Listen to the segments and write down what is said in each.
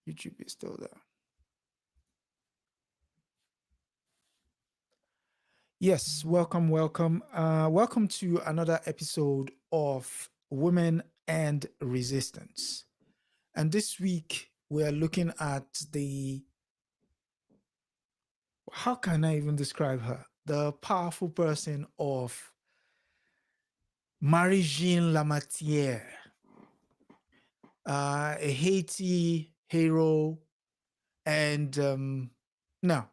YouTube is still there. Yes, welcome, welcome. Welcome to another episode of Women and Resistance. And this week we are looking at how can I even describe her? The powerful person of Marie-Jeanne Lamartinière, a Haiti hero. And now,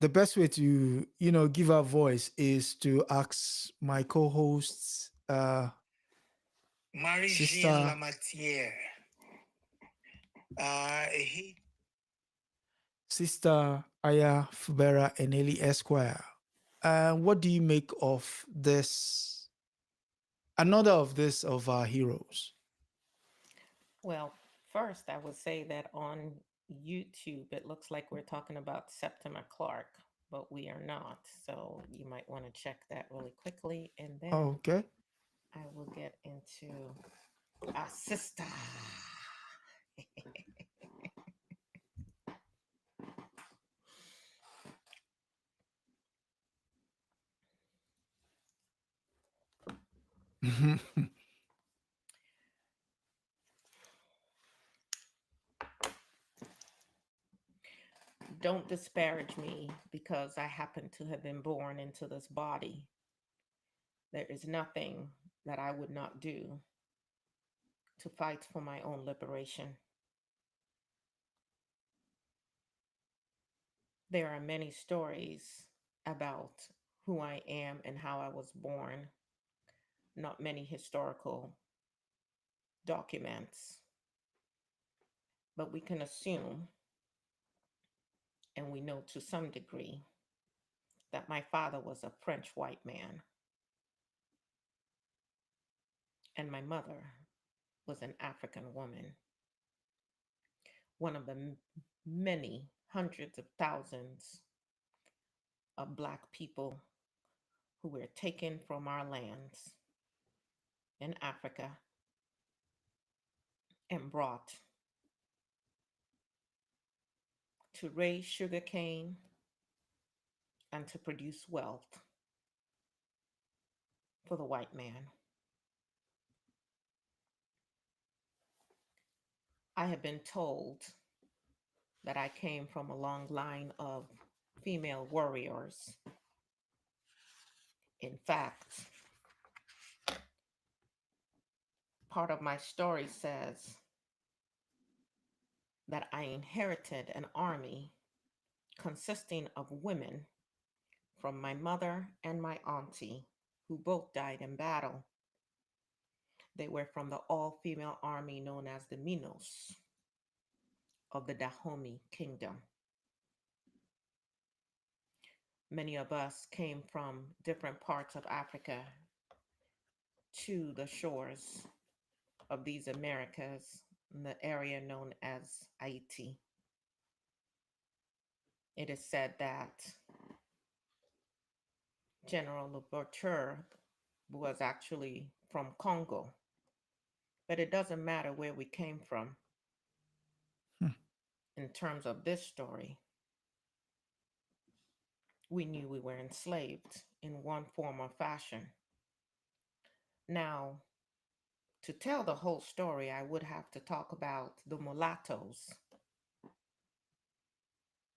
the best way to, give her voice is to ask my co-hosts, Marie-Jeanne sister, Lamartinière, a sister Aya Fubara Eneli Esquire. What do you make of this? Another of this of our heroes. Well, first, I would say that on YouTube, it looks like we're talking about Septima Clark, but we are not. So you might want to check that really quickly. And then Okay. I will get into our sister. Don't disparage me because I happen to have been born into this body. There is nothing that I would not do to fight for my own liberation. There are many stories about who I am and how I was born, not many historical documents, but we can assume, and we know to some degree, that my father was a French white man and my mother was an African woman, one of the many hundreds of thousands of Black people who were taken from our lands in Africa and brought to raise sugarcane and to produce wealth for the white man. I have been told that I came from a long line of female warriors. In fact, part of my story says that I inherited an army consisting of women from my mother and my auntie, who both died in battle. They were from the all female army known as the Minos of the Dahomey Kingdom. Many of us came from different parts of Africa to the shores of these Americas in the area known as Haiti. It is said that General Lamartiere was actually from Congo, but it doesn't matter where we came from Hmm. in terms of this story. We knew we were enslaved in one form or fashion. Now, to tell the whole story, I would have to talk about the mulattoes.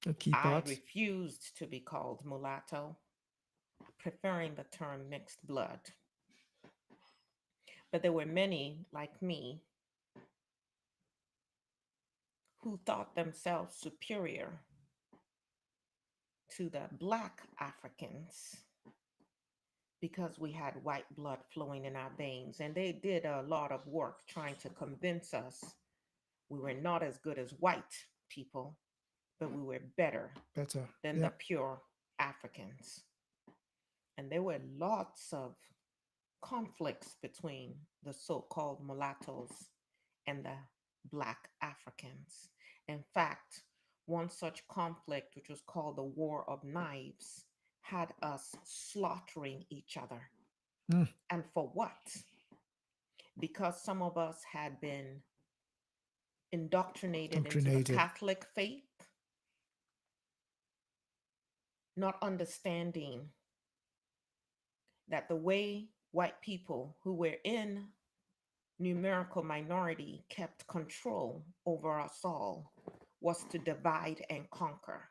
A key I part. refused to be called mulatto, preferring the term mixed blood. But there were many like me who thought themselves superior to the Black Africans because we had white blood flowing in our veins. And they did a lot of work trying to convince us we were not as good as white people, but we were better Better. than Yeah. the pure Africans. And there were lots of conflicts between the so called mulattoes and the Black Africans. In fact, one such conflict, which was called the War of Knives, had us slaughtering each other. Mm. And for what? Because some of us had been indoctrinated into the Doctrinated. Catholic faith, not understanding that the way white people who were in numerical minority kept control over us all was to divide and conquer.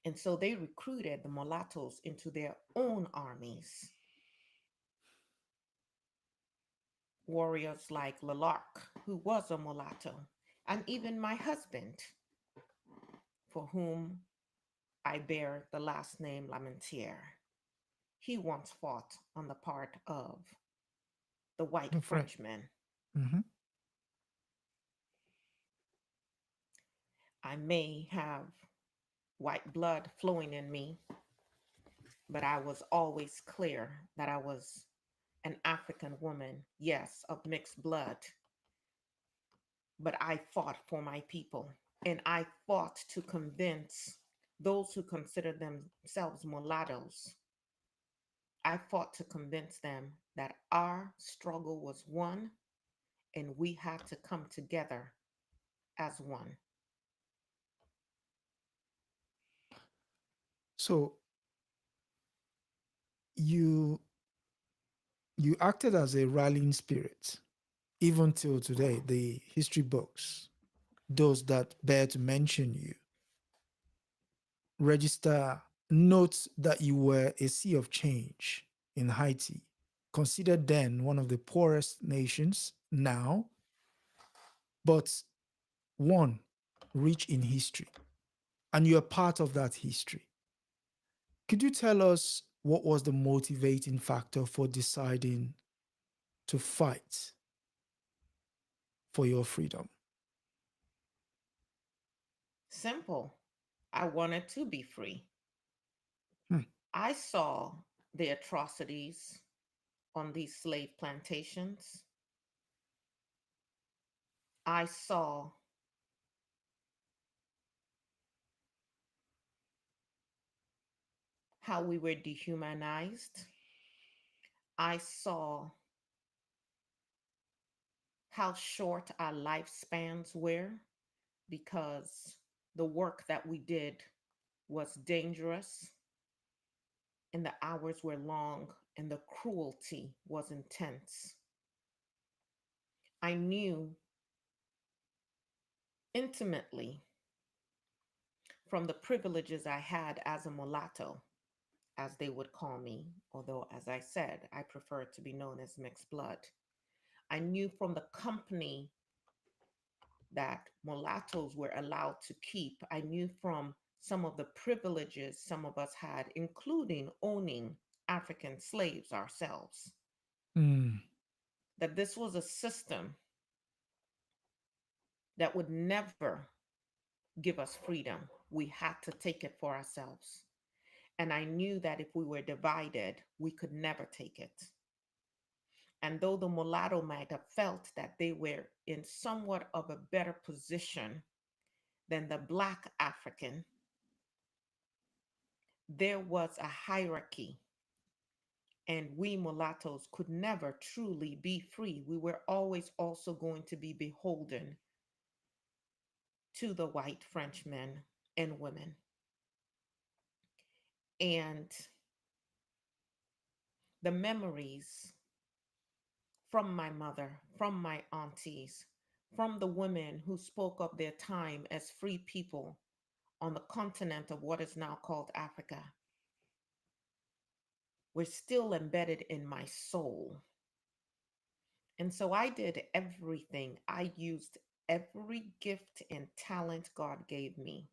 And so they recruited the mulattoes into their own armies. Warriors like Lalark, who was a mulatto, and even my husband, for whom I bear the last name Lamartiere. He once fought on the part of the white The French. Frenchman. Hmm. I may have white blood flowing in me, but I was always clear that I was an African woman, yes, of mixed blood, but I fought for my people. And I fought to convince those who consider themselves mulattoes. I fought to convince them that our struggle was one and we had to come together as one. So you you acted as a rallying spirit, even till today. The history books, those that bear to mention you, register notes that you were a sea of change in Haiti, considered then one of the poorest nations now, but one rich in history. And you're part of that history. Could you tell us what was the motivating factor for deciding to fight for your freedom? Simple. I wanted to be free. Hmm. I saw the atrocities on these slave plantations. I saw how we were dehumanized. I saw how short our lifespans were because the work that we did was dangerous and the hours were long and the cruelty was intense. I knew intimately from the privileges I had as a mulatto, as they would call me, although, as I said, I prefer to be known as mixed blood. I knew from the company that mulattoes were allowed to keep. I knew from some of the privileges some of us had, including owning African slaves ourselves, Hmm. that this was a system that would never give us freedom. We had to take it for ourselves. And I knew that if we were divided, we could never take it. And though the mulatto might have felt that they were in somewhat of a better position than the Black African, there was a hierarchy, and we mulattoes could never truly be free. We were always also going to be beholden to the white Frenchmen and women. And the memories from my mother, from my aunties, from the women who spoke of their time as free people on the continent of what is now called Africa were still embedded in my soul. And so I did everything. I used every gift and talent God gave me.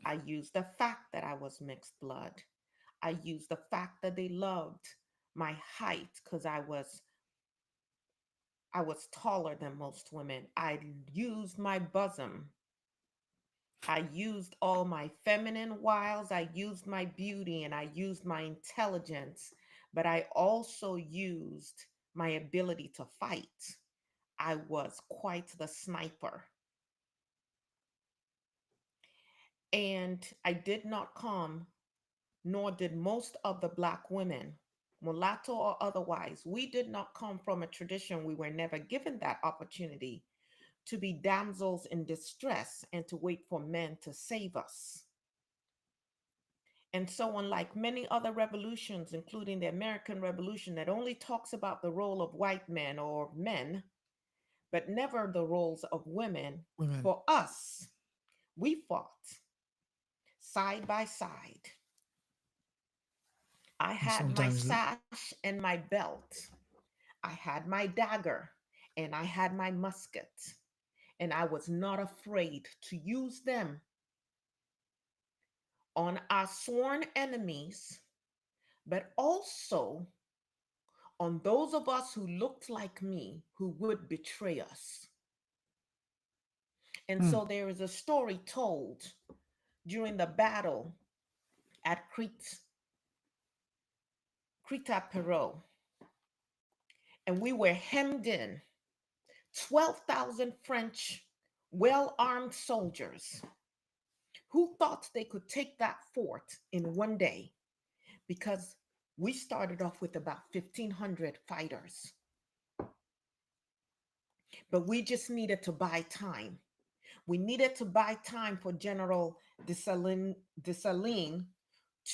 I used the fact that I was mixed blood. I used the fact that they loved my height because I was taller than most women. I used my bosom. I used all my feminine wiles. I used my beauty and I used my intelligence, but I also used my ability to fight. I was quite the sniper. And I did not come, nor did most of the Black women, mulatto or otherwise, we did not come from a tradition. We were never given that opportunity to be damsels in distress and to wait for men to save us. And so, unlike many other revolutions, including the American Revolution, that only talks about the role of white men or men, but never the roles of women, Women. for us, we fought side by side. I And had my sometimes sash and my belt. I had my dagger and I had my musket. And I was not afraid to use them on our sworn enemies, but also on those of us who looked like me who would betray us. And mm, so there is a story told during the battle at Creta Perot, and we were hemmed in 12,000 French well armed soldiers who thought they could take that fort in one day because we started off with about 1,500 fighters, but we just needed to buy time. We needed to buy time for General Dessalines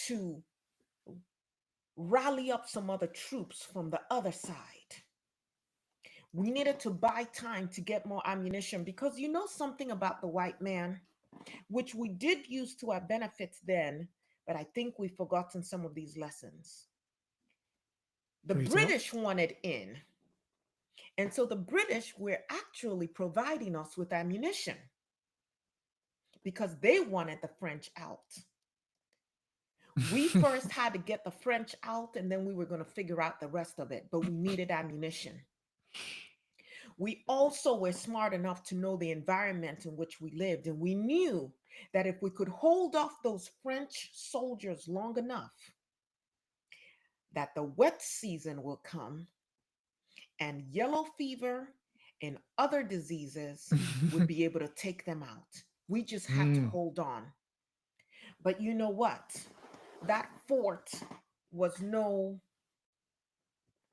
to rally up some other troops from the other side. We needed to buy time to get more ammunition because you know something about the white man, which we did use to our benefits then, but I think we've forgotten some of these lessons. The pray tell. British wanted in, and so the British were actually providing us with ammunition because they wanted the French out. We first had to get the French out, and then we were going to figure out the rest of it, but we needed ammunition. We also were smart enough to know the environment in which we lived, and we knew that if we could hold off those French soldiers long enough, that the wet season will come and yellow fever and other diseases would be able to take them out. We just had to Mm, hold on. But you know what? That fort was no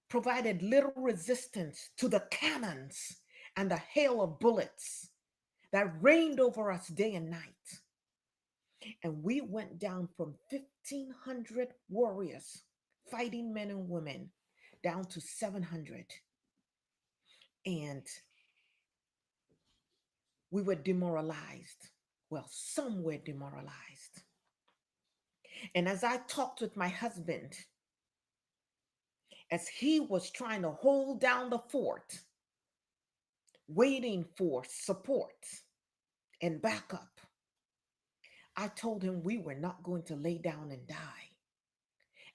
provided little resistance to the cannons and the hail of bullets that rained over us day and night. And we went down from 1,500 warriors, fighting men and women, down to 700. And we were demoralized. Well, some were demoralized. And as I talked with my husband, as he was trying to hold down the fort, waiting for support and backup, I told him we were not going to lay down and die.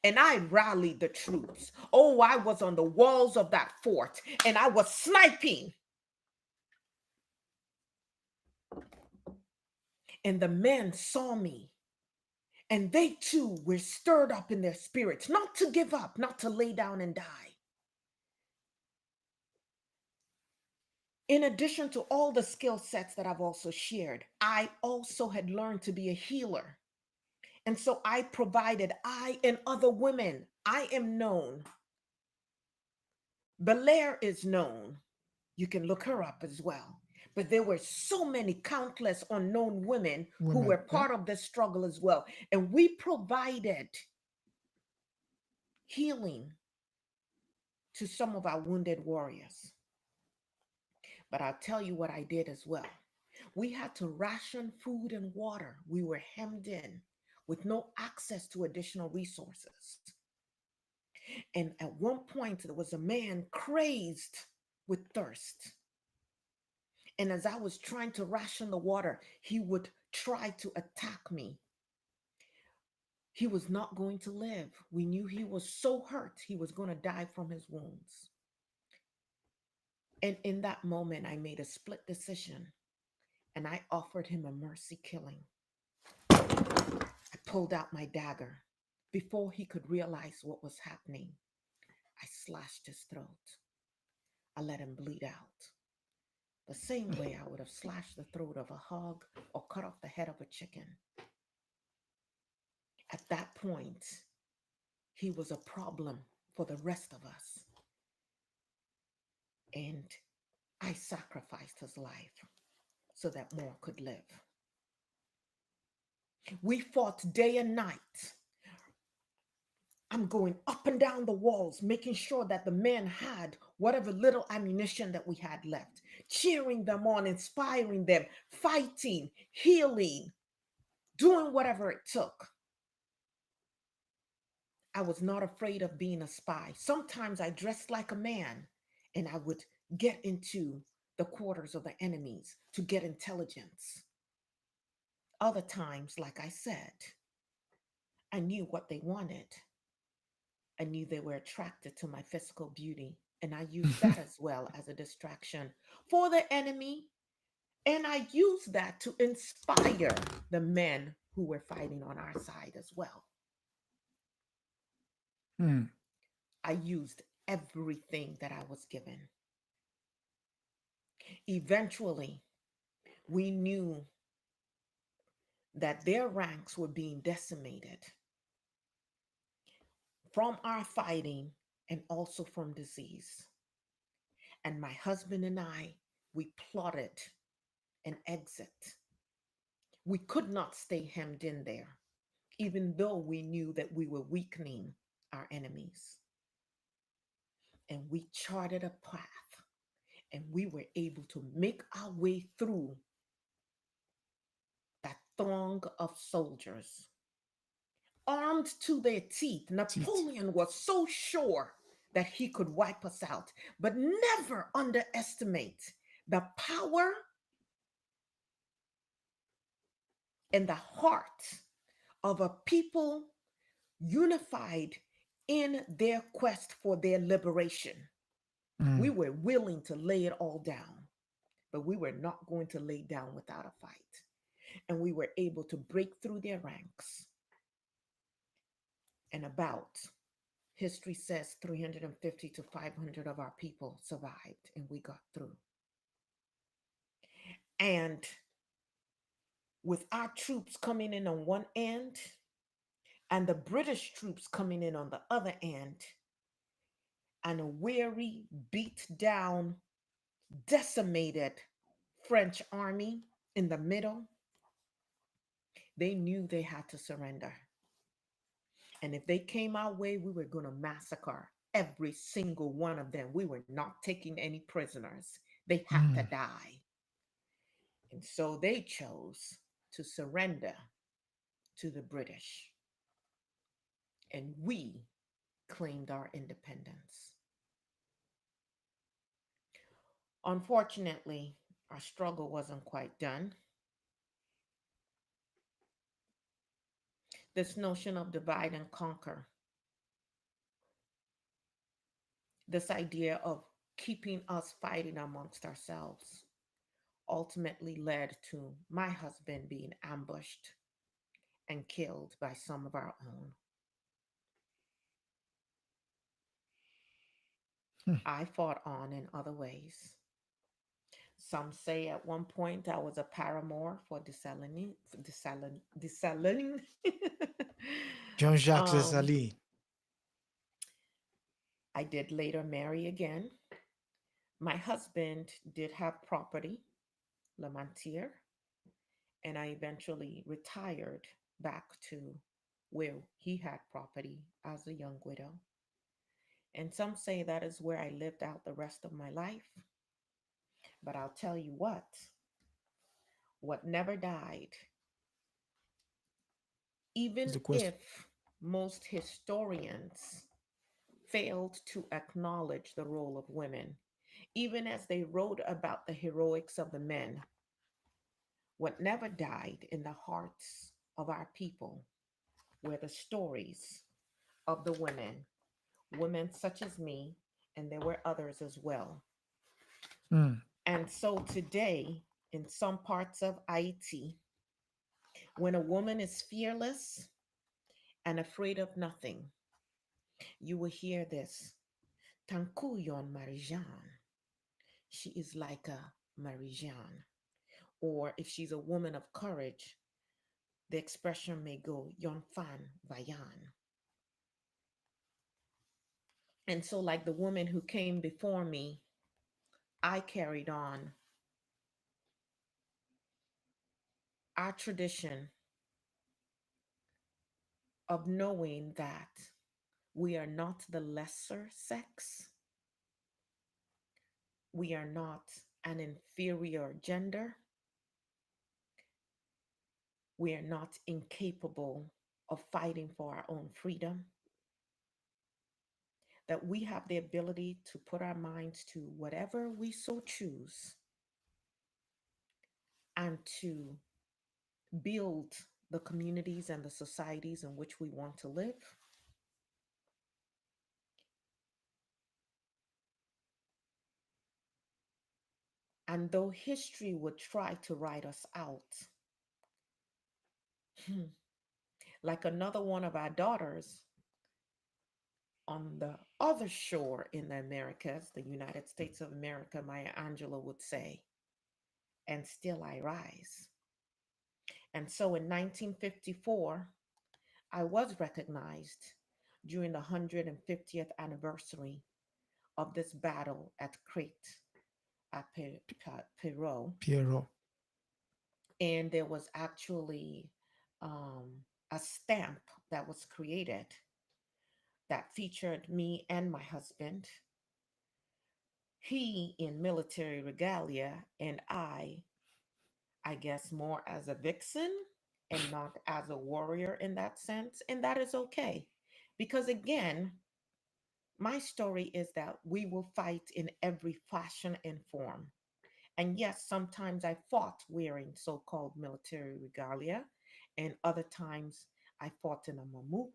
And I rallied the troops. Oh, I was on the walls of that fort and I was sniping. And the men saw me and they too were stirred up in their spirits, not to give up, not to lay down and die. In addition to all the skill sets that I've also shared, I also had learned to be a healer. And so I provided, I and other women, I am known. Belair is known. You can look her up as well. But there were so many countless unknown women who women. were Yeah. part of this struggle as well. And we provided healing to some of our wounded warriors. But I'll tell you what I did as well. We had to ration food and water. We were hemmed in with no access to additional resources. And at one point, there was a man crazed with thirst. And as I was trying to ration the water, he would try to attack me. He was not going to live. We knew he was so hurt, he was going to die from his wounds. And in that moment, I made a split decision and I offered him a mercy killing. I pulled out my dagger. Before he could realize what was happening, I slashed his throat. I let him bleed out. The same way I would have slashed the throat of a hog or cut off the head of a chicken. At that point, he was a problem for the rest of us. And I sacrificed his life so that more could live. We fought day and night. I'm going up and down the walls, making sure that the men had whatever little ammunition that we had left, cheering them on, inspiring them, fighting, healing, doing whatever it took. I was not afraid of being a spy. Sometimes I dressed like a man and I would get into the quarters of the enemies to get intelligence. Other times, like I said, I knew what they wanted. I knew they were attracted to my physical beauty, and I used that as well as a distraction for the enemy. And I used that to inspire the men who were fighting on our side as well. Hmm. I used everything that I was given. Eventually, we knew that their ranks were being decimated from our fighting and also from disease. And my husband and I, we plotted an exit. We could not stay hemmed in there, even though we knew that we were weakening our enemies. And we charted a path and we were able to make our way through that throng of soldiers, armed to their teeth. Teeth. Napoleon was so sure that he could wipe us out, but never underestimate the power and the heart of a people unified in their quest for their liberation. We Hmm. were willing to lay it all down, but we were not going to lay down without a fight. And we were able to break through their ranks. And about, history says 350 to 500 of our people survived, and we got through. And with our troops coming in on one end and the British troops coming in on the other end, and a weary, beat down, decimated French army in the middle, they knew they had to surrender. And if they came our way, we were going to massacre every single one of them. We were not taking any prisoners. They had to Hmm. die. And so they chose to surrender to the British. And we claimed our independence. Unfortunately, our struggle wasn't quite done. This notion of divide and conquer, this idea of keeping us fighting amongst ourselves, ultimately led to my husband being ambushed and killed by some of our own. Hmm. I fought on in other ways. Some say at one point I was a paramour for Dessalines. Jean-Jacques um, Dessalines. I did later marry again. My husband did have property, Lamartiere, and I eventually retired back to where he had property as a young widow. And some say that is where I lived out the rest of my life. But I'll tell you what never died, Is even the question. if most historians failed to acknowledge the role of women, even as they wrote about the heroics of the men, what never died in the hearts of our people were the stories of the women, women such as me, and there were others as well. Hmm. And so today, in some parts of Haiti, when a woman is fearless and afraid of nothing, you will hear this. Tankuyon Marie-Jeanne. She is like a Marie-Jeanne. Or if she's a woman of courage, the expression may go Yon Fan Vayan. And so, like the woman who came before me, I carried on our tradition of knowing that we are not the lesser sex, we are not an inferior gender, we are not incapable of fighting for our own freedom, that we have the ability to put our minds to whatever we so choose and to build the communities and the societies in which we want to live. And though history would try to write us out, like another one of our daughters on the other shore in the Americas, the United States of America, Maya Angelou would say, and still I rise. And so in 1954, I was recognized during the 150th anniversary of this battle at Crete at Perot. Piero. And there was actually a stamp that was created that featured me and my husband, he in military regalia, and I guess, more as a vixen and not as a warrior in that sense. And that is okay. Because again, my story is that we will fight in every fashion and form. And yes, sometimes I fought wearing so called military regalia, and other times I fought in a mamuk,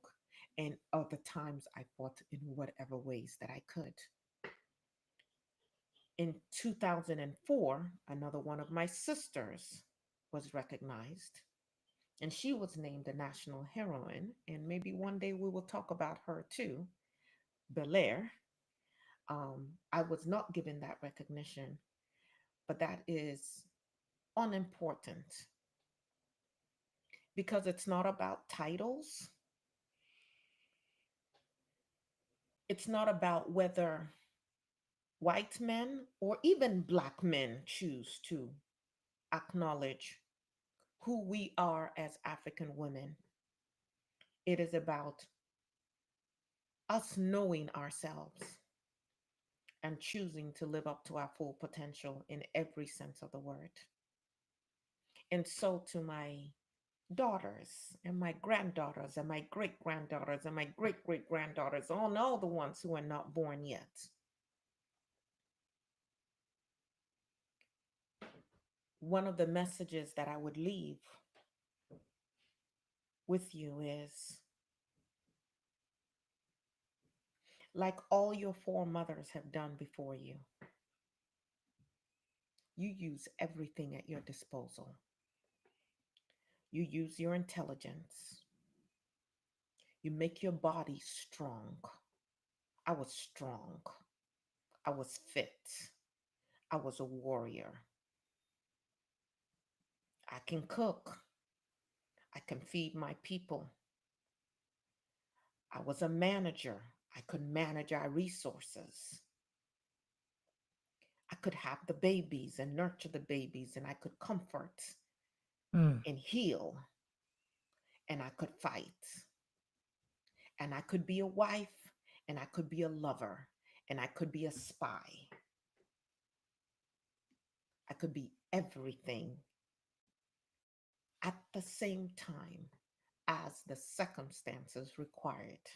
and other times I fought in whatever ways that I could. In 2004, another one of my sisters was recognized, and she was named a national heroine. And maybe one day we will talk about her too, Belair. I was not given that recognition, but that is unimportant because it's not about titles. It's not about whether white men or even black men choose to acknowledge who we are as African women. It is about us knowing ourselves and choosing to live up to our full potential in every sense of the word. And so, to my daughters and my granddaughters and my great granddaughters and my great great granddaughters, all the ones who are not born yet, one of the messages that I would leave with you is, like all your foremothers have done before you use everything at your disposal. You use your intelligence. You make your body strong. I was strong. I was fit. I was a warrior. I can cook. I can feed my people. I was a manager. I could manage our resources. I could have the babies and nurture the babies, and I could comfort Mm. and heal, and I could fight, and I could be a wife, and I could be a lover, and I could be a spy. I could be everything at the same time as the circumstances required.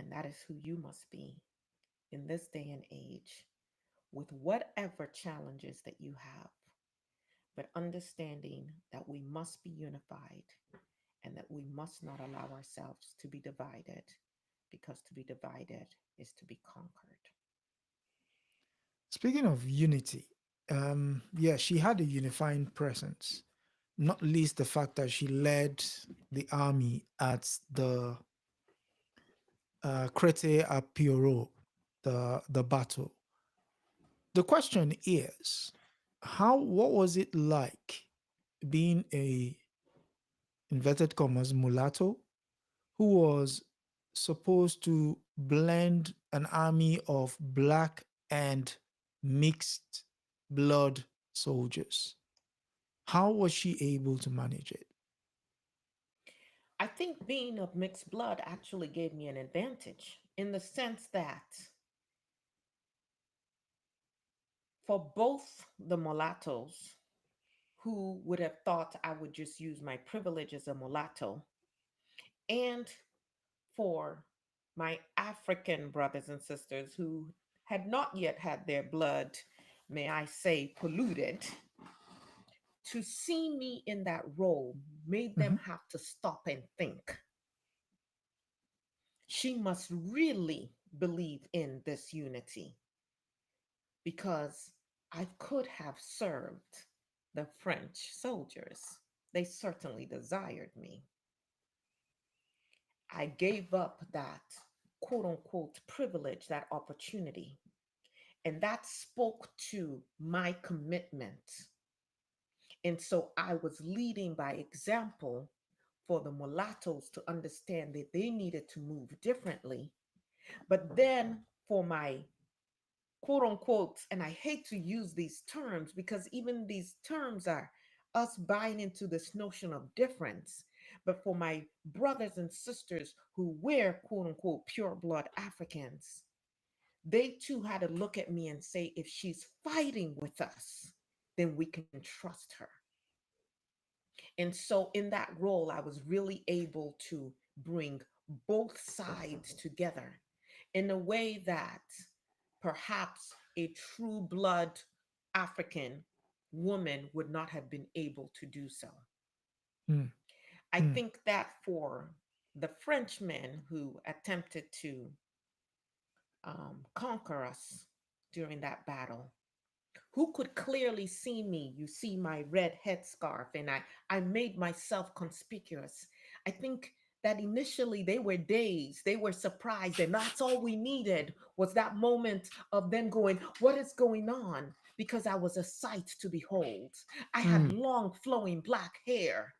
And that is who you must be in this day and age with whatever challenges that you have, but understanding that we must be unified and that we must not allow ourselves to be divided, because to be divided is to be conquered. Speaking of unity, yeah, she had a unifying presence, not least the fact that she led the army at the Crete à Piero, the battle. The question is, what was it like being a inverted commas mulatto who was supposed to blend an army of black and mixed blood soldiers. How was she able to manage it? I think being of mixed blood actually gave me an advantage in the sense that for both the mulattoes who would have thought I would just use my privilege as a mulatto, and for my African brothers and sisters who had not yet had their blood, may I say, polluted, to see me in that role made them Mhm. have to stop and think. She must really believe in this unity because I could have served the French soldiers. They certainly desired me. I gave up that quote unquote privilege, that opportunity. And that spoke to my commitment. And so I was leading by example for the mulattoes to understand that they needed to move differently. But then for my quote unquote, and I hate to use these terms because even these terms are us buying into this notion of difference. But for my brothers and sisters who were quote unquote pure blood Africans, they too had to look at me and say, if she's fighting with us, then we can trust her. And so in that role, I was really able to bring both sides together in a way that perhaps a true blood African woman would not have been able to do so. Mm, I mm, think that for the Frenchmen who attempted to conquer us during that battle, who could clearly see me, you see my red headscarf, and I made myself conspicuous. I think that initially they were dazed, they were surprised, and that's all we needed was that moment of them going, what is going on? Because I was a sight to behold. I had mm. long flowing black hair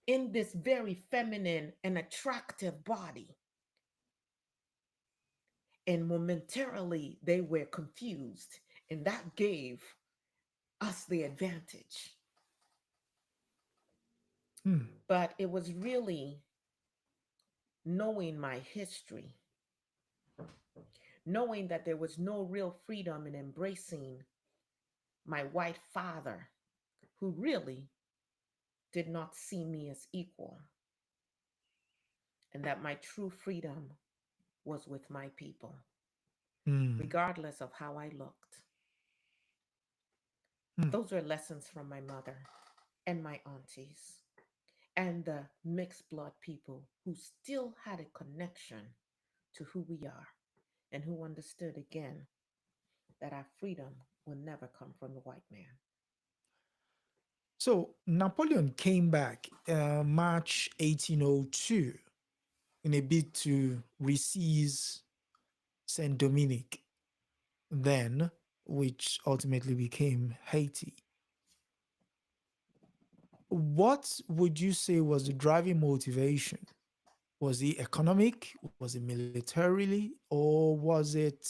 in this very feminine and attractive body. And momentarily they were confused, and that gave us the advantage. Mm, But it was really knowing my history, knowing that there was no real freedom in embracing my white father, who really did not see me as equal, and that my true freedom was with my people, mm, regardless of how I looked. mm. Those are lessons from my mother and my aunties and the mixed blood people who still had a connection to who we are and who understood again that our freedom will never come from the white man. So Napoleon came back March 1802 in a bid to reseize Saint Dominique, then, which ultimately became Haiti. What would you say was the driving motivation? Was it economic? Was it militarily? Or was it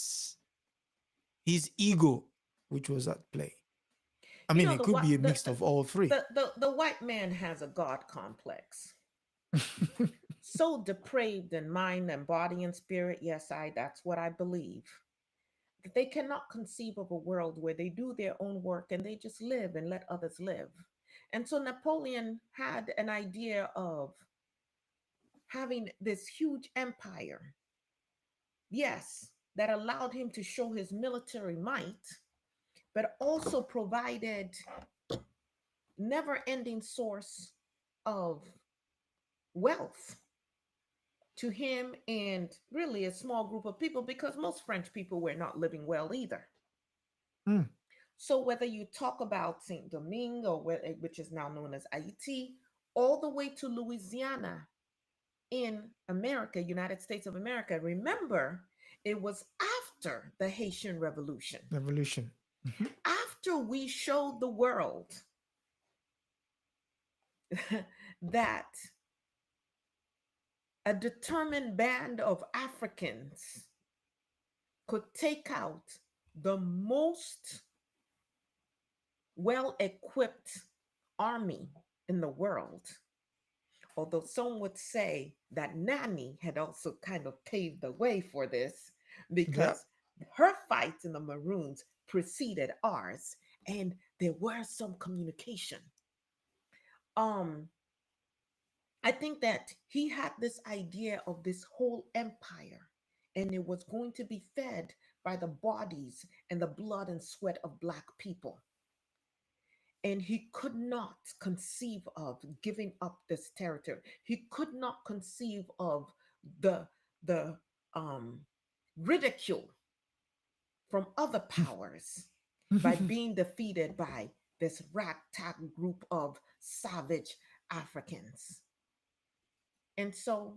his ego which was at play? I You mean, know, it could be a mix of all three. the white man has a God complex. So depraved in mind and body and spirit, yes, that's what I believe. That they cannot conceive of a world where they do their own work and they just live and let others live. And so Napoleon had an idea of having this huge empire, yes, that allowed him to show his military might, but also provided never ending source of wealth to him and really a small group of people because most French people were not living well either. Mm, So whether you talk about Saint Domingue or which is now known as Haiti, all the way to Louisiana in America, United States of America, remember it was after the Haitian Revolution, revolution. Mhm. after we showed the world that a determined band of Africans could take out the most well equipped army in the world, although some would say that Nani had also kind of paved the way for this Yeah. because her fight in the Maroons preceded ours and there were some communication. Um, I think that he had this idea of this whole empire and it was going to be fed by the bodies and the blood and sweat of Black people. And he could not conceive of giving up this territory. He could not conceive of the the um, ridicule from other powers by being defeated by this ragtag group of savage Africans. And so,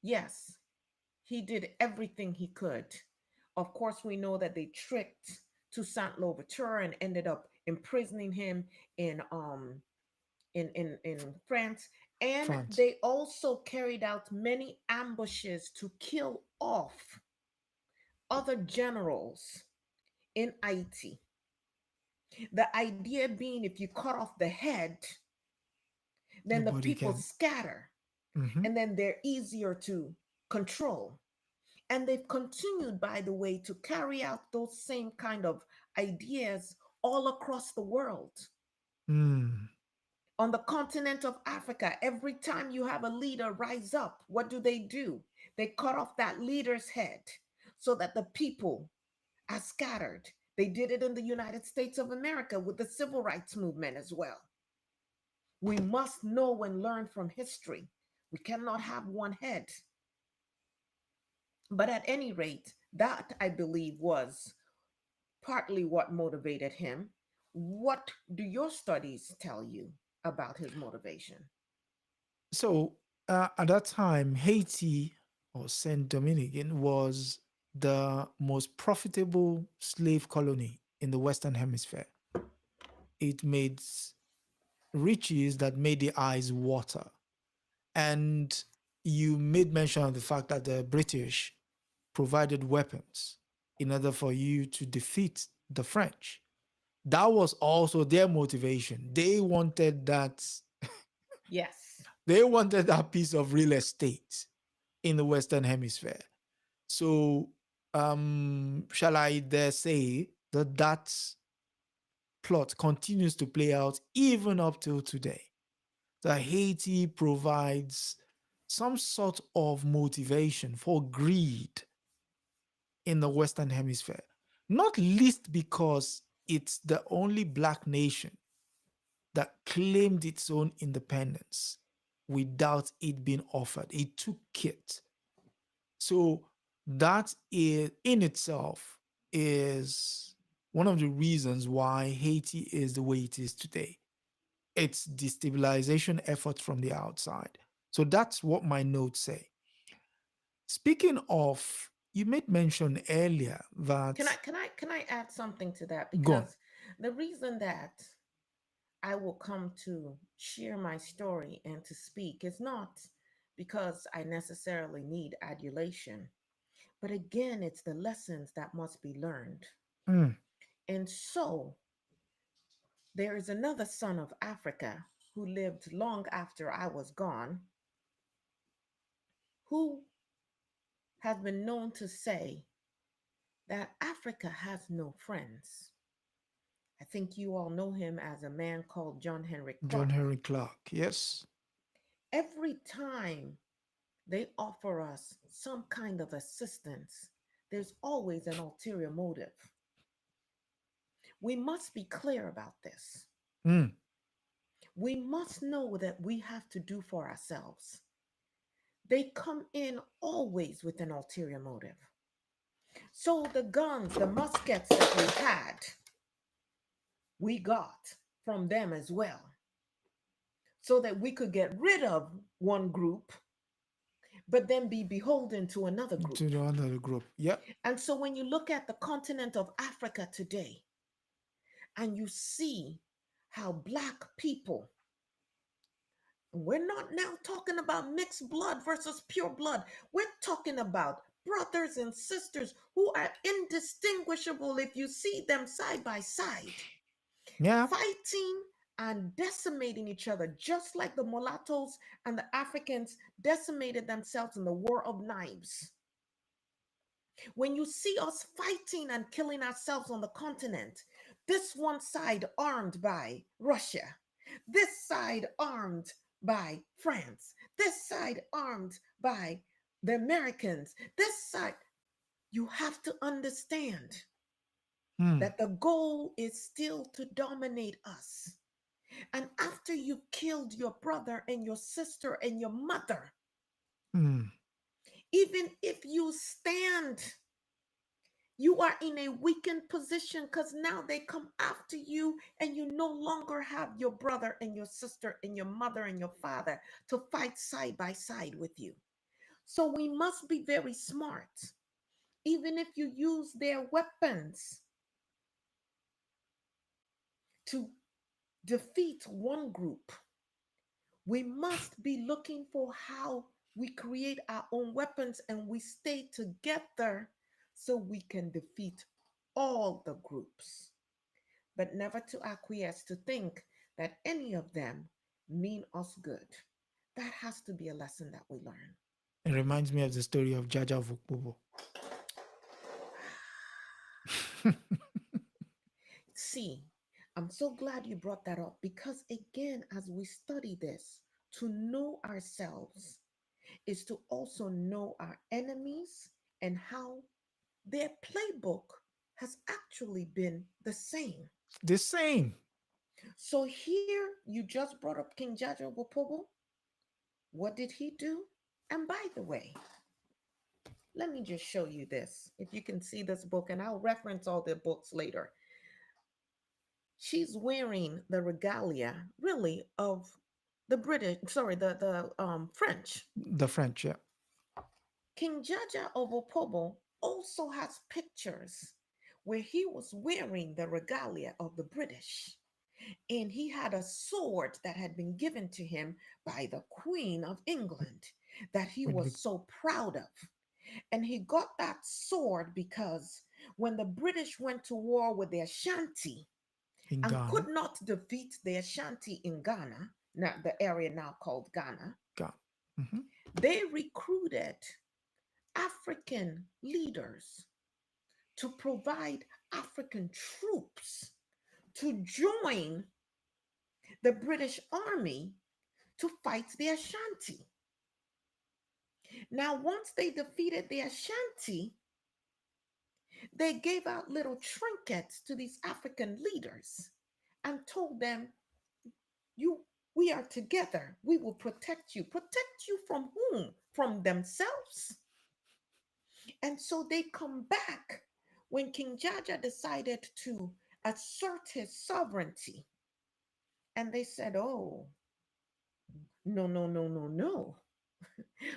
yes, he did everything he could. Of course, we know that they tricked Toussaint Louverture and ended up imprisoning him in in France, and France. they also carried out many ambushes to kill off other generals in Haiti. The idea being if you cut off the head, then the Nobody people can. scatter Hmm. and then they're easier to control. And they've continued, by the way, to carry out those same kind of ideas all across the world. Mm. On the continent of Africa, every time you have a leader rise up, what do? They cut off that leader's head so that the people are scattered. They did it in the United States of America with the civil rights movement as well. We must know and learn from history. We cannot have one head. But at any rate, that I believe was partly what motivated him. What do your studies tell you about his motivation? So at that time, Haiti or Saint Dominican was the most profitable slave colony in the Western Hemisphere. It made riches that made the eyes water. And you made mention of the fact that the British provided weapons in order for you to defeat the French. That was also their motivation. Yes. They wanted that piece of real estate in the Western Hemisphere. So, shall I dare say that that plot continues to play out even up till today? That Haiti provides some sort of motivation for greed in the Western Hemisphere, not least because it's the only Black nation that claimed its own independence without it being offered. It took it. So that is, in itself is one of the reasons why Haiti is the way it is today. It's destabilization efforts from the outside. So that's what my notes say. Speaking of, you made mention earlier that Can I add something to that? gone. Because the reason that I will come to share my story and to speak is not because I necessarily need adulation, but again, it's the lessons that must be learned. Mm, And so there is another son of Africa who lived long after I was gone, who has been known to say that Africa has no friends. I think you all know him as a man called John Henry John Clark. Henry Clark. Yes. Every time they offer us some kind of assistance, there's always an ulterior motive. We must be clear about this. Mm, We must know that we have to do for ourselves. They come in always with an ulterior motive. So the guns, the muskets that we had, we got from them as well, so that we could get rid of one group, but then be beholden to another to group. the other group. Yep. And so when you look at the continent of Africa today, and you see how Black people, we're not now talking about mixed blood versus pure blood. We're talking about brothers and sisters who are indistinguishable if you see them side by side, Yeah. fighting and decimating each other, just like the mulattoes and the Africans decimated themselves in the War of Knives. When you see us fighting and killing ourselves on the continent, this one side armed by Russia, this side armed by France, this side armed by the Americans, this side, you have to understand Mm. that the goal is still to dominate us. And after you've killed your brother and your sister and your mother, Mm. even if you stand, you are in a weakened position because now they come after you and you no longer have your brother and your sister and your mother and your father to fight side by side with you. So we must be very smart. Even if you use their weapons to defeat one group, we must be looking for how we create our own weapons and we stay together so we can defeat all the groups, but never to acquiesce to think that any of them mean us good. That has to be a lesson that we learn. It reminds me of the story of Jaja of Opobo. See, I'm so glad you brought that up because, again, as we study this, to know ourselves is to also know our enemies and how their playbook has actually been the same. The same. So here you just brought up King Jaja Wapobo. What did he do? And by the way, let me just show you this. If you can see this book, and I'll reference all the books later. She's wearing the regalia, really, of the British, sorry, the French. The French, yeah. King Jaja of Opobo also has pictures where he was wearing the regalia of the British. And he had a sword that had been given to him by the Queen of England that he With was so proud of. And he got that sword because when the British went to war with the Ashanti in and could Ghana. not defeat the Ashanti in Ghana, now the area now called Ghana, Ghana. Mhm. they recruited African leaders to provide African troops to join the British Army to fight the Ashanti. Now, once they defeated the Ashanti, they gave out little trinkets to these African leaders and told them, "You, we are together. We will protect you." Protect you from whom? From themselves. And so they come back when King Jaja decided to assert his sovereignty. And they said, "Oh, no, no, no, no, no.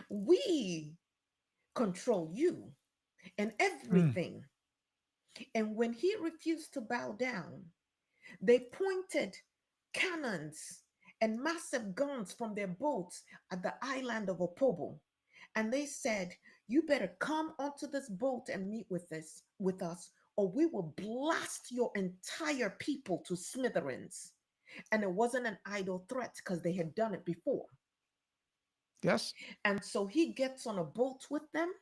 We control you and Mm. everything." And when he refused to bow down, they pointed cannons and massive guns from their boats at the island of Opobo. And they said, "You better come onto this boat and meet with us, or we will blast your entire people to smithereens." And it wasn't an idle threat because they had done it before. Yes. And so he gets on a boat with them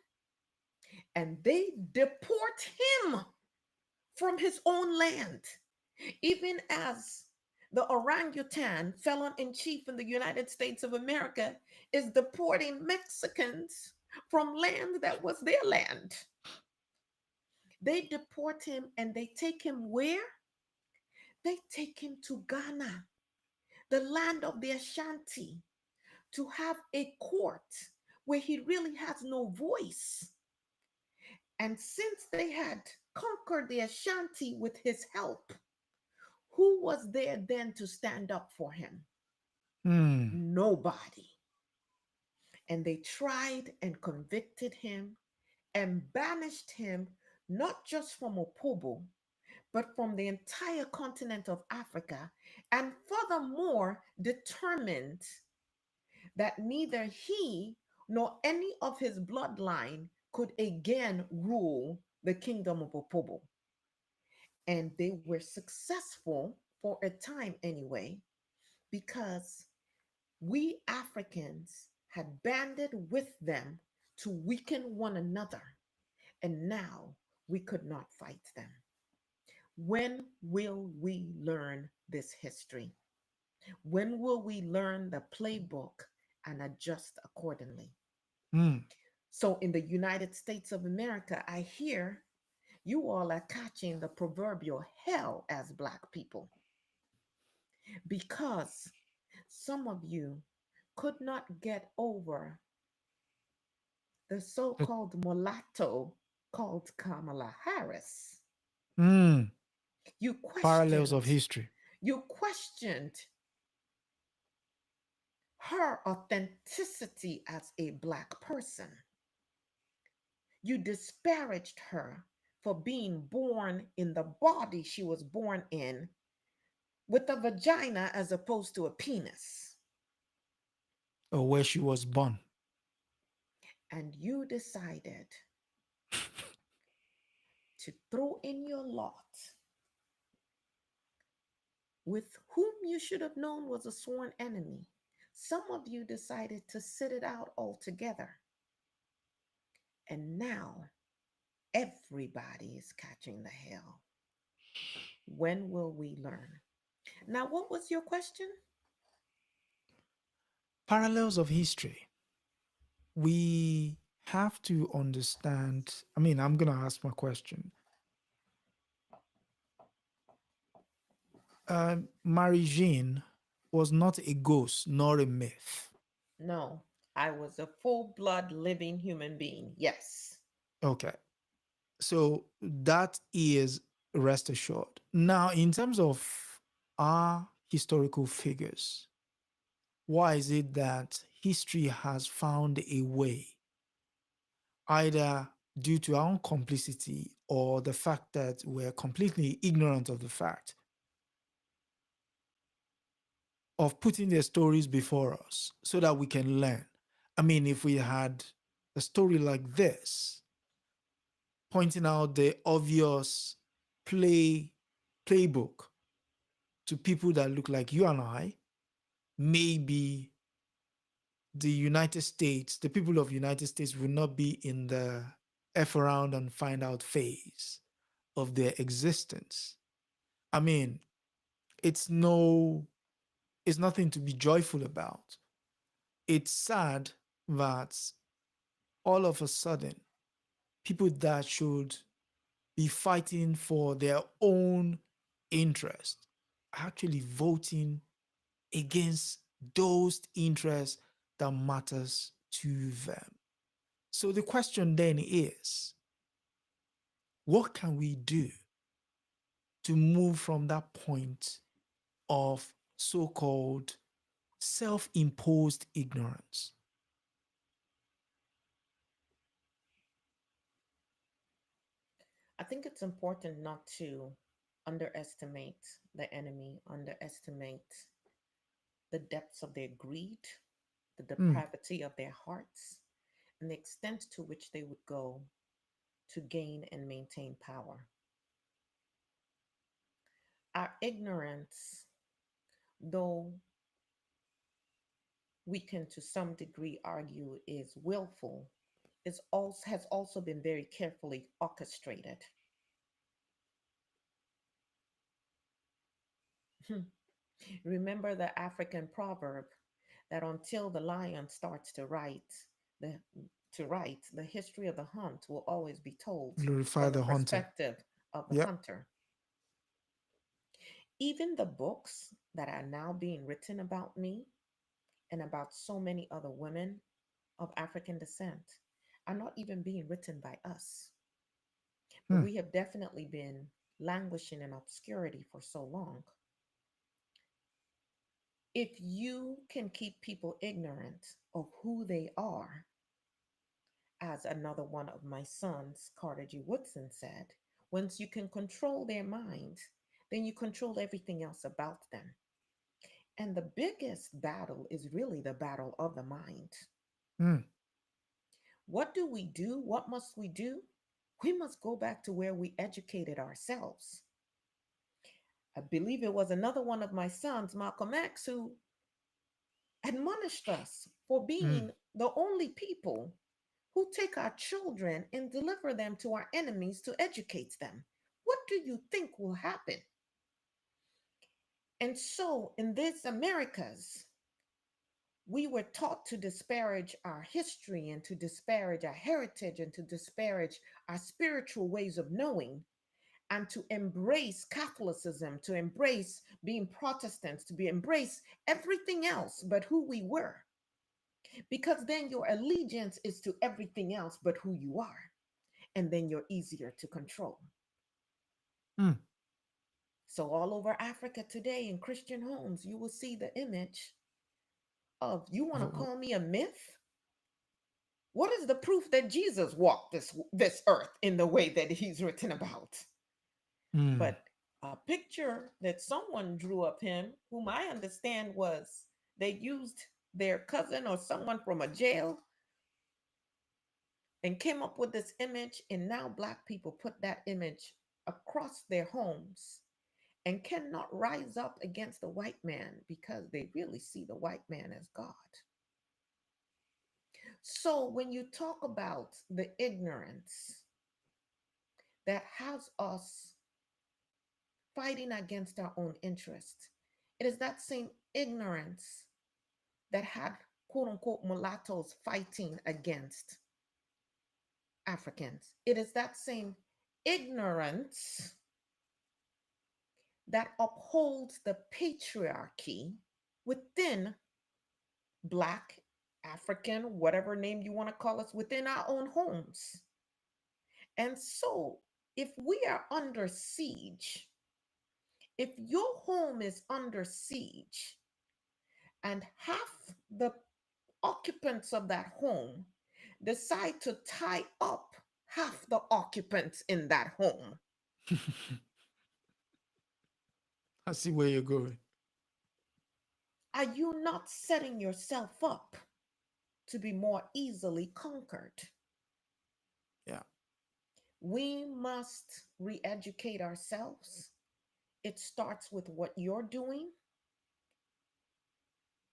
and they deport him from his own land, even as the orangutan, felon in chief in the United States of America, is deporting Mexicans from land that was their land. They deport him and they take him where? They take him to Ghana, the land of the Ashanti, to have a court where he really has no voice. And since they had conquered the Ashanti with his help, who was there then to stand up for him? Mm. Nobody. And they tried and convicted him and banished him not just from Opobo, but from the entire continent of Africa, and furthermore determined that neither he nor any of his bloodline could again rule the kingdom of Opobo. And they were successful for a time anyway, because we Africans had banded with them to weaken one another, and now we could not fight them. When will we learn this history? When will we learn the playbook and adjust accordingly? Mm. So, in the United States of America, I hear you all are catching the proverbial hell as Black people because some of you could not get over the so The- called mulatto called Kamala Harris. mm. You Parallels of questioned, history. you questioned her authenticity as a Black person. You disparaged her for being born in the body she was born in with a vagina as opposed to a penis. Or where she was born. And you decided to throw in your lot with whom you should have known was a sworn enemy. Some of you decided to sit it out altogether. And now everybody is catching the hell. When will we learn? Now, what was your question? Parallels of history. We have to understand. I mean, I'm going to ask my question. Marie-Jeanne was not a ghost nor a myth. No, I was a full blood living human being. Yes. Okay. So that is rest assured. Now, in terms of our historical figures, why is it that history has found a way, either due to our own complicity or the fact that we're completely ignorant of the fact of putting their stories before us so that we can learn? I mean, if we had a story like this, pointing out the obvious play playbook to people that look like you and I, maybe the United States, the people of United States will not be in the F around and find out phase of their existence. I mean, it's no, it's nothing to be joyful about. It's sad that all of a sudden, people that should be fighting for their own interest are actually voting against those interests that matters to them. So the question then is, what can we do to move from that point of so-called self-imposed ignorance? I think it's important not to underestimate the enemy, underestimate the depths of their greed, the Mm, depravity of their hearts, and the extent to which they would go to gain and maintain power. Our ignorance, though we can to some degree argue is willful, has also been very carefully orchestrated. Remember the African proverb that until the lion starts the the history of the hunt will always be told glorify from the the hunter. perspective of the Yep. hunter. Even the books that are now being written about me and about so many other women of African descent are not even being written by us. But Hmm. we have definitely been languishing in obscurity for so long. If you can keep people ignorant of who they are, as another one of my sons, Carter G. Woodson, said, once you can control their mind, then you control everything else about them. And the biggest battle is really the battle of the mind. Hmm. What do we do? What must we do? We must go back to where we educated ourselves. I believe it was another one of my sons, Malcolm X, who admonished us for Mm. being the only people who take our children and deliver them to our enemies to educate them. What do you think will happen? And so, in these Americas, we were taught to disparage our history and to disparage our heritage and to disparage our spiritual ways of knowing and to embrace Catholicism, to embrace being Protestants, to be embrace everything else but who we were. Because then your allegiance is to everything else but who you are. And then you're easier to control. Mm. So, all over Africa today in Christian homes, you will see the image of you want to Oh, call me a myth? What is the proof that Jesus walked this earth in the way that he's written about? mm. But a picture that someone drew of him, whom I understand was they used their cousin or someone from a jail and came up with this image, and now Black people put that image across their homes and cannot rise up against the white man because they really see the white man as God. So when you talk about the ignorance that has us fighting against our own interest, it is that same ignorance that had quote unquote mulattoes fighting against Africans. It is that same ignorance that upholds the patriarchy within Black, African, whatever name you want to call us, within our own homes. And so, if we are under siege, if your home is under siege, and half the occupants of that home decide to tie up half the occupants in that home, I see where you're going. are you not setting yourself up to be more easily conquered? Yeah. We must re educate ourselves. It starts with what you're doing.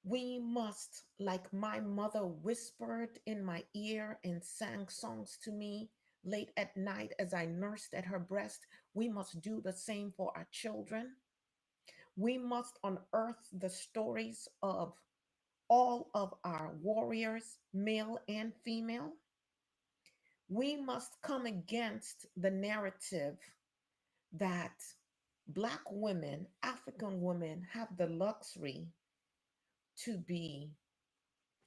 We must, like my mother whispered in my ear and sang songs to me late at night as I nursed at her breast, we must do the same for our children. We must unearth the stories of all of our warriors, male and female. We must come against the narrative that Black women, African women have the luxury to be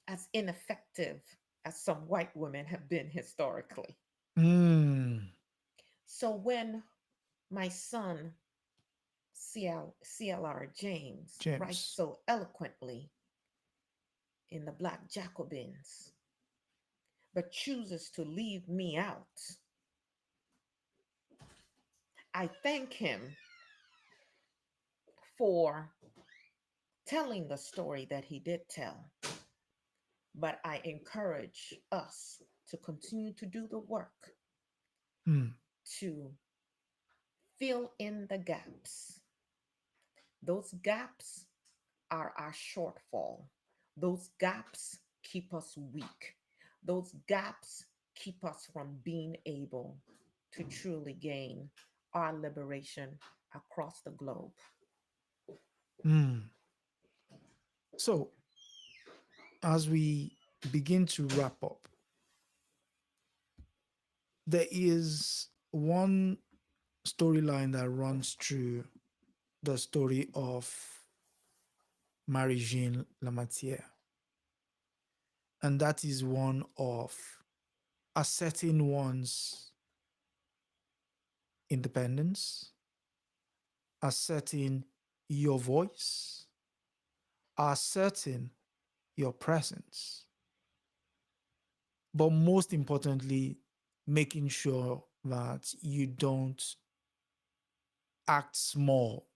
as ineffective as some white women have been historically. Mm. So when my son, CLR James, writes James. so eloquently in the Black Jacobins, but chooses to leave me out, I thank him for telling the story that he did tell. But I encourage us to continue to do the work Mm. to fill in the gaps. Those gaps are our shortfall. Those gaps keep us weak. Those gaps keep us from being able to truly gain our liberation across the globe. Mm. So, as we begin to wrap up, there is one storyline that runs through the story of Marie-Jeanne Lamartinière, and that is one of asserting one's independence, asserting your voice, asserting your presence, but most importantly, making sure that you don't act small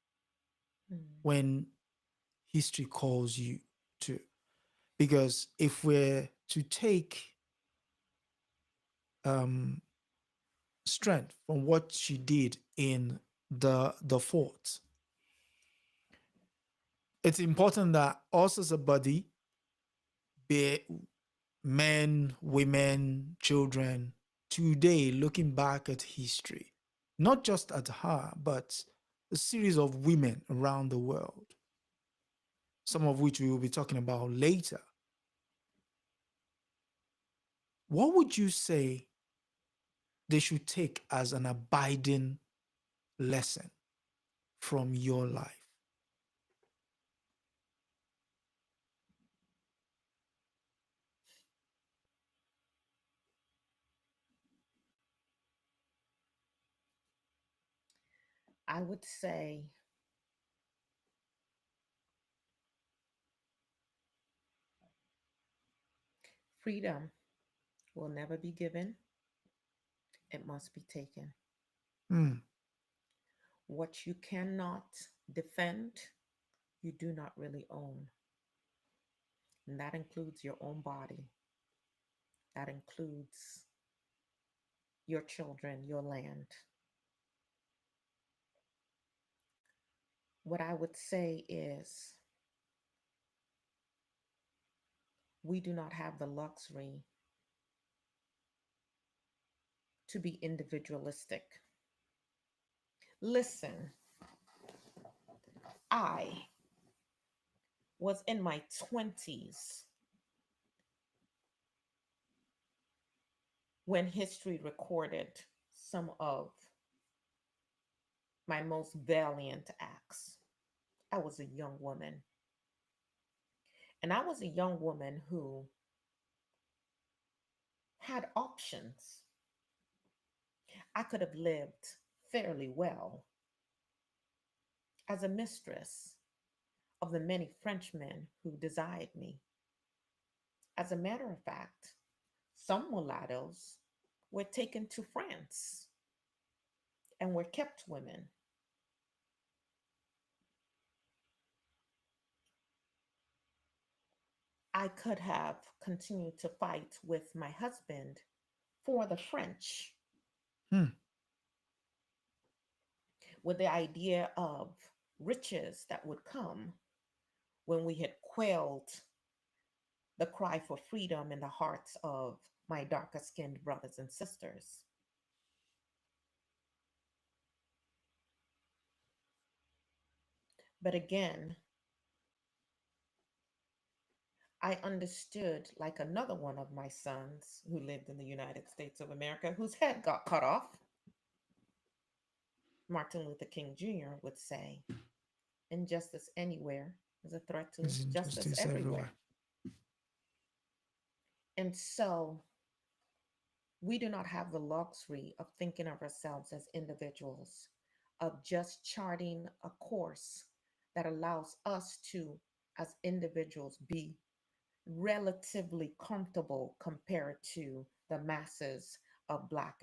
Mm, when history calls you to. Because if we're to take um, strength from what she did in the fort. It's important that us as a body, be it men, women, children, today looking back at history, not just at her, but a series of women around the world, some of which we will be talking about later. What would you say they should take as an abiding lesson from your life? I would say freedom will never be given, it must be taken. Hmm. What you cannot defend, you do not really own. And that includes your own body, that includes your children, your land. What I would say is we do not have the luxury to be individualistic. Listen, I was in my 20s when history recorded some of my most valiant acts. I was a young woman, and I was a young woman who had options. I could have lived fairly well as a mistress of the many Frenchmen who desired me. As a matter of fact, some mulattoes were taken to France and were kept women. I could have continued to fight with my husband for the French, Hmm. with the idea of riches that would come when we had quelled the cry for freedom in the hearts of my darker skinned brothers and sisters. But again, I understood, like another one of my sons who lived in the United States of America, whose head got cut off, Martin Luther King Jr. would say, injustice anywhere is a threat to There's justice injustice everywhere. everywhere. And so we do not have the luxury of thinking of ourselves as individuals, of just charting a course that allows us to, as individuals, be relatively comfortable compared to the masses of Black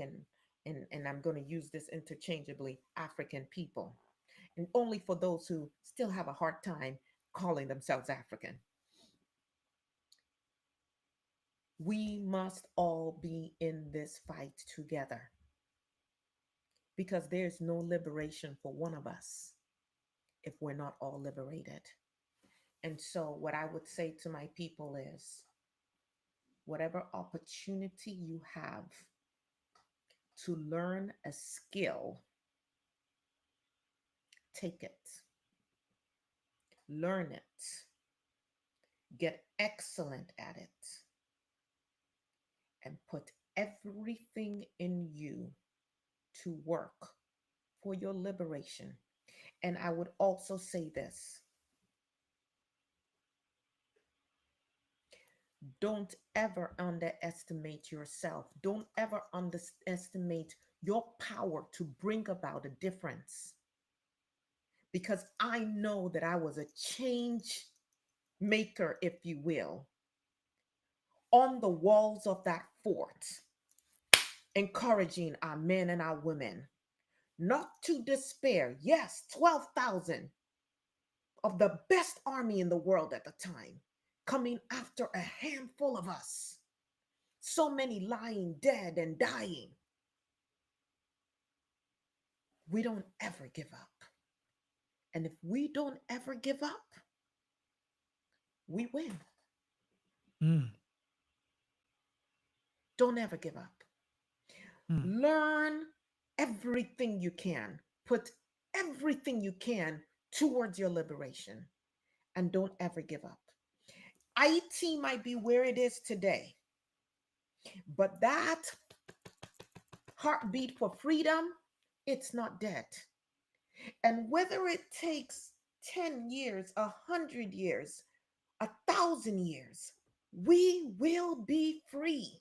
and I'm going to use this interchangeably, African people. And only for those who still have a hard time calling themselves African. We must all be in this fight together because there's no liberation for one of us if we're not all liberated. And so, what I would say to my people is whatever opportunity you have to learn a skill, take it, learn it, get excellent at it, and put everything in you to work for your liberation. And I would also say this: don't ever underestimate yourself. Don't ever underestimate your power to bring about a difference. Because I know that I was a change maker, if you will, on the walls of that fort, encouraging our men and our women not to despair. Yes, 12,000 of the best army in the world at the time coming after a handful of us. so many lying dead and dying, we don't ever give up. And if we don't ever give up, we win. Mm. Don't ever give up. Mm. Learn everything you can. Put everything you can towards your liberation and don't ever give up. IT might be where it is today, but that heartbeat for freedom, it's not dead. And whether it takes 10 years, 100 years, 1,000 years, we will be free.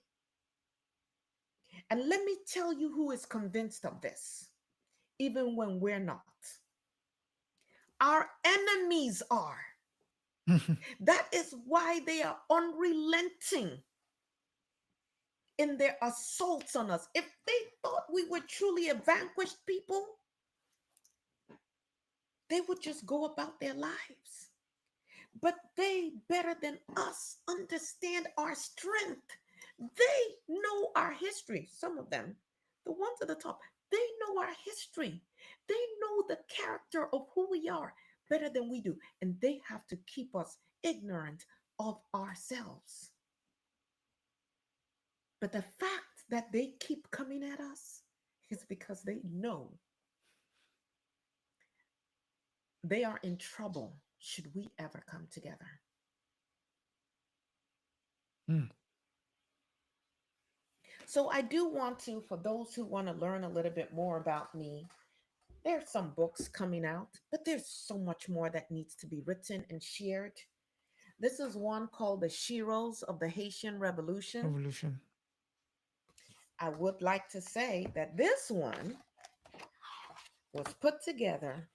And let me tell you who is convinced of this, even when we're not. Our enemies are. That is why they are unrelenting in their assaults on us. If they thought we were truly a vanquished people, they would just go about their lives. But they, better than us, understand our strength. They know our history. Some of them, the ones at the top, they know our history. They know the character of who we are better than we do. And they have to keep us ignorant of ourselves. But the fact that they keep coming at us is because they know they are in trouble should we ever come together. Mm. So I do want to, for those who want to learn a little bit more about me, there's some books coming out, but there's so much more that needs to be written and shared. This is one called The Sheroes of the Haitian Revolution. Revolution. I would like to say that this one was put together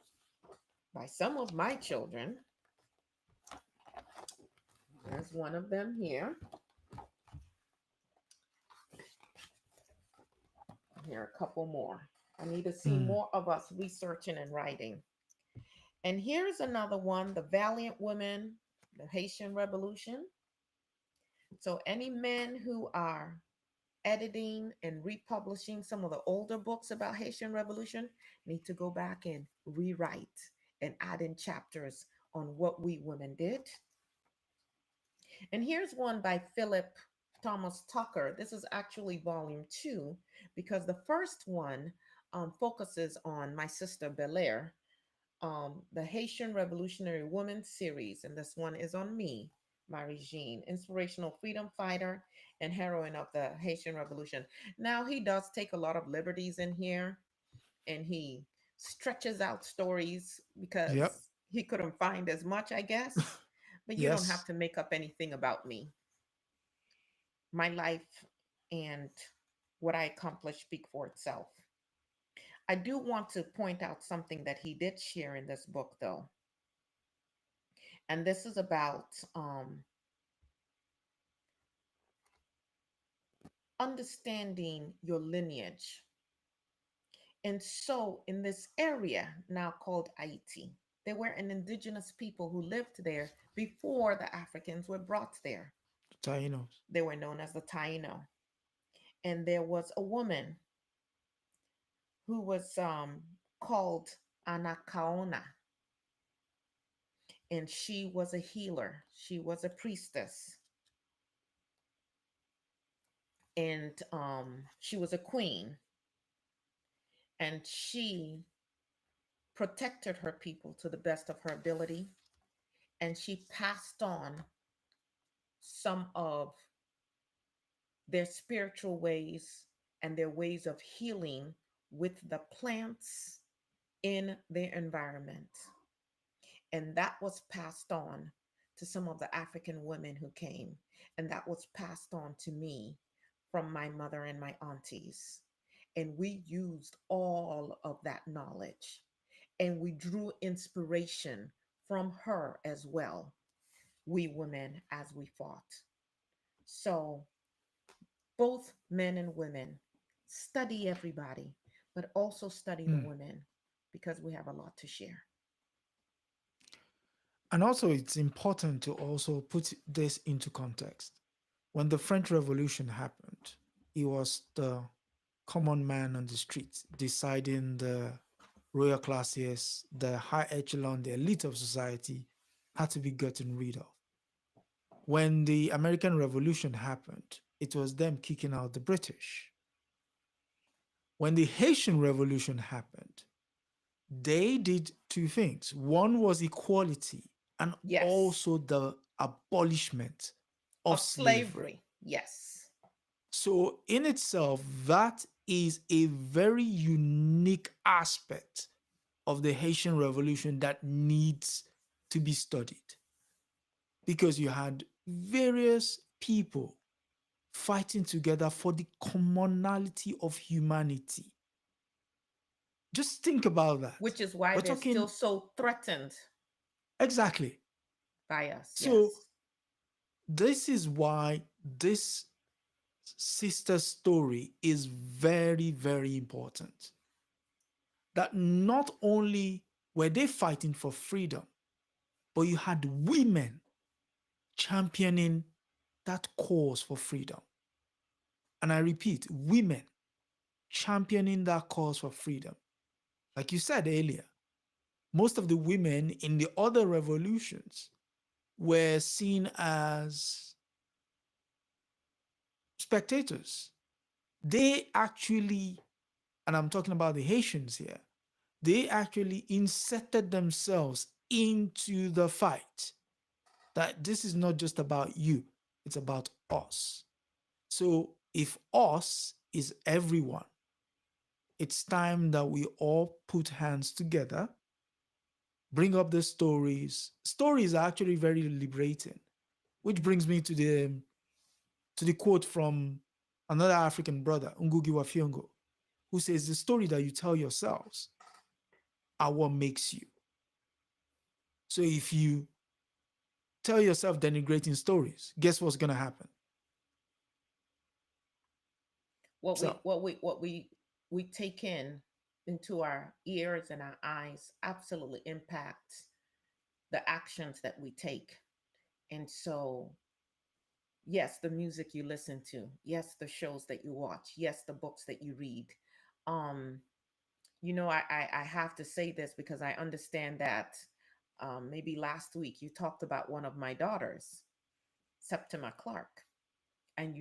by some of my children. There's one of them here. Here are a couple more. I need to see Mm. more of us researching and writing. And here's another one, The Valiant Women, the Haitian Revolution. So any men who are editing and republishing some of the older books about Haitian Revolution need to go back and rewrite and add in chapters on what we women did. And here's one by Philip Thomas Tucker. This is actually volume two because the first one focuses on my sister Belair, the Haitian Revolutionary Woman series, and this one is on me, Marie-Jeanne, inspirational freedom fighter and heroine of the Haitian Revolution. Now, he does take a lot of liberties in here and he stretches out stories Yep. because he couldn't find as much, I guess. But you don't have Yes. to make up anything about me. My life and what I accomplished speak for itself. I do want to point out something that he did share in this book, though. And this is about understanding your lineage. And so, in this area now called Haiti, there were an indigenous people who lived there before the Africans were brought there. Tainos. They were known as the Taino. And there was a woman who was called Anakaona, and she was a healer. She was a priestess, and she was a queen, and she protected her people to the best of her ability, and she passed on some of their spiritual ways and their ways of healing with the plants in their environment. And that was passed on to some of the African women who came. And that was passed on to me from my mother and my aunties. And we used all of that knowledge and we drew inspiration from her as well, we women, as we fought. So, both men and women, study everybody, but also study the Mm. women because we have a lot to share. And also, it's important to also put this into context. When the French Revolution happened, it was the common man on the streets deciding the royal classes, the high echelon, the elite of society had to be gotten rid of. When the American Revolution happened, it was them kicking out the British. When the Haitian Revolution happened, they did two things. One was equality and Yes. also the abolishment of Of slavery. slavery. Yes. So, in itself, that is a very unique aspect of the Haitian Revolution that needs to be studied because you had various people fighting together for the commonality of humanity. Just think about that. Which is why We're they're still talking so threatened exactly. by us. So, Yes. this is why this sister story is very, very important. That not only were they fighting for freedom, but you had women championing that cause for freedom. And I repeat, women championing that cause for freedom. Like you said earlier, most of the women in the other revolutions were seen as spectators. They actually, and I'm talking about the Haitians here, they actually inserted themselves into the fight. That this is not just about you, it's about us. So if us is everyone, it's time that we all put hands together, bring up the stories. Stories are actually very liberating, which brings me to the quote from another African brother, Ngugi wa Thiong'o, who says, "The story that you tell yourselves are what makes you." So if you tell yourself denigrating stories, guess what's gonna happen? What So, we take in into our ears and our eyes absolutely impacts the actions that we take. And so, yes, the music you listen to, yes, the shows that you watch, yes, the books that you read. Um, I have to say this because I understand that maybe last week you talked about one of my daughters, Septima Clark, and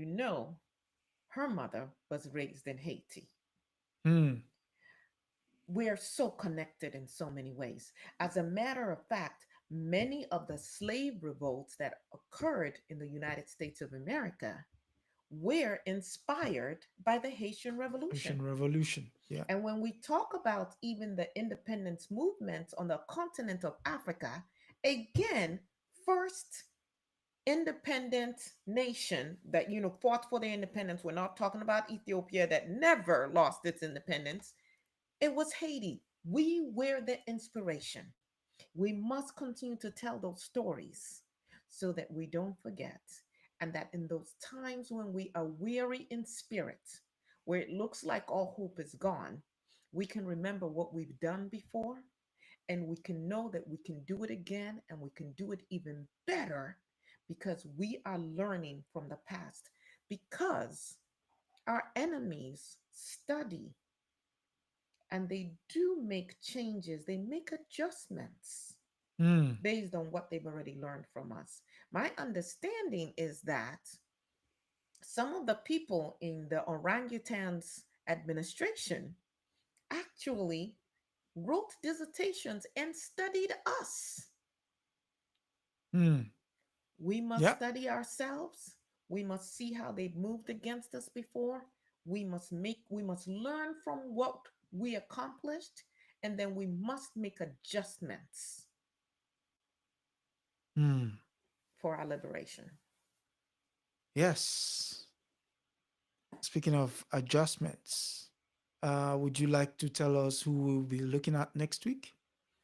her mother was raised in Haiti. hmm, We're so connected in so many ways. As a matter of fact, many of the slave revolts that occurred in the United States of America were inspired by the Haitian Revolution. Haitian Revolution. Yeah. And when we talk about even the independence movements on the continent of Africa, again, first independent nation that fought for their independence. We're not talking about Ethiopia that never lost its independence. It was Haiti. We were the inspiration. We must continue to tell those stories so that we don't forget. And that in those times when we are weary in spirit, where it looks like all hope is gone, we can remember what we've done before and we can know that we can do it again and we can do it even better because we are learning from the past. Because our enemies study and they do make changes, they make adjustments Hmm. based on what they've already learned from us. My understanding is that some of the people in the orangutans administration actually wrote dissertations and studied us. Hmm. We must Yeah. study ourselves. We must see how they've moved against us before. We must learn from what we accomplished, and then we must make adjustments Hmm. for our liberation. Yes. Speaking of adjustments, would you like to tell us who we'll be looking at next week?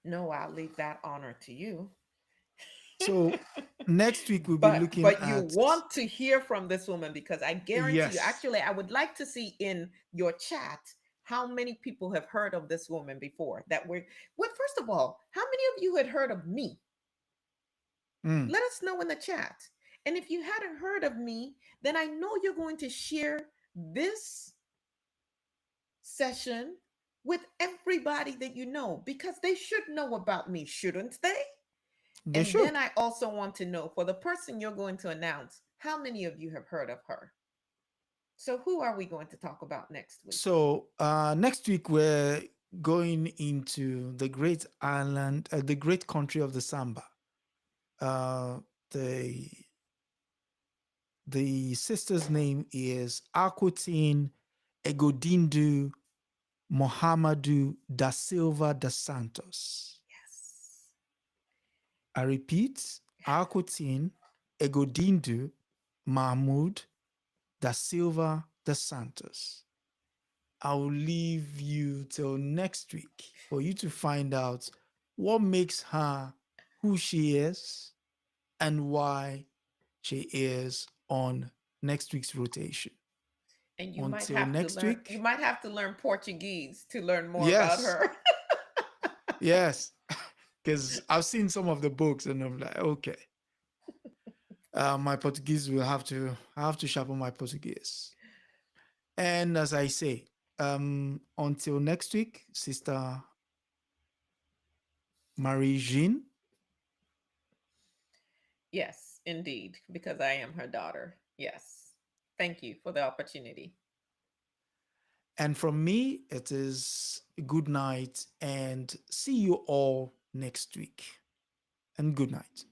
No, I'll leave that honor to you. So next week we'll be but looking but you at want to hear from this woman because I guarantee you, yes. actually I would like to see in your chat how many people have heard of this woman before. First of all, how many of you had heard of me? Hmm. Let us know in the chat. And if you hadn't heard of me, then I know you're going to share this session with everybody that you know because they should know about me, shouldn't they? They And then should. I also want to know for the person you're going to announce, how many of you have heard of her? So, who are we going to talk about next week? So next week we're going into the great island, the great country of the Samba. Uh, the the sister's name is Aquitine Egodindu Mohamedou da Silva da Santos. Yes. I repeat, Aquitine Egodindu Mahmoud da Silva da Santos. I'll leave you till next week for you to find out what makes her who she is and why she is on next week's rotation. And Until next week, you might have to learn Portuguese to learn more about yes, her. yes, because I've seen some of the books and I'm like, okay, my Portuguese will I have to sharpen my Portuguese. And as I say, until next week, Sister Marie-Jeanne. Yes, indeed, because I am her daughter. Yes. Thank you for the opportunity. And from me, it is good night and see you all next week. And good night.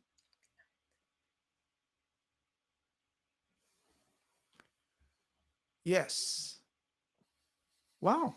Yes. Wow.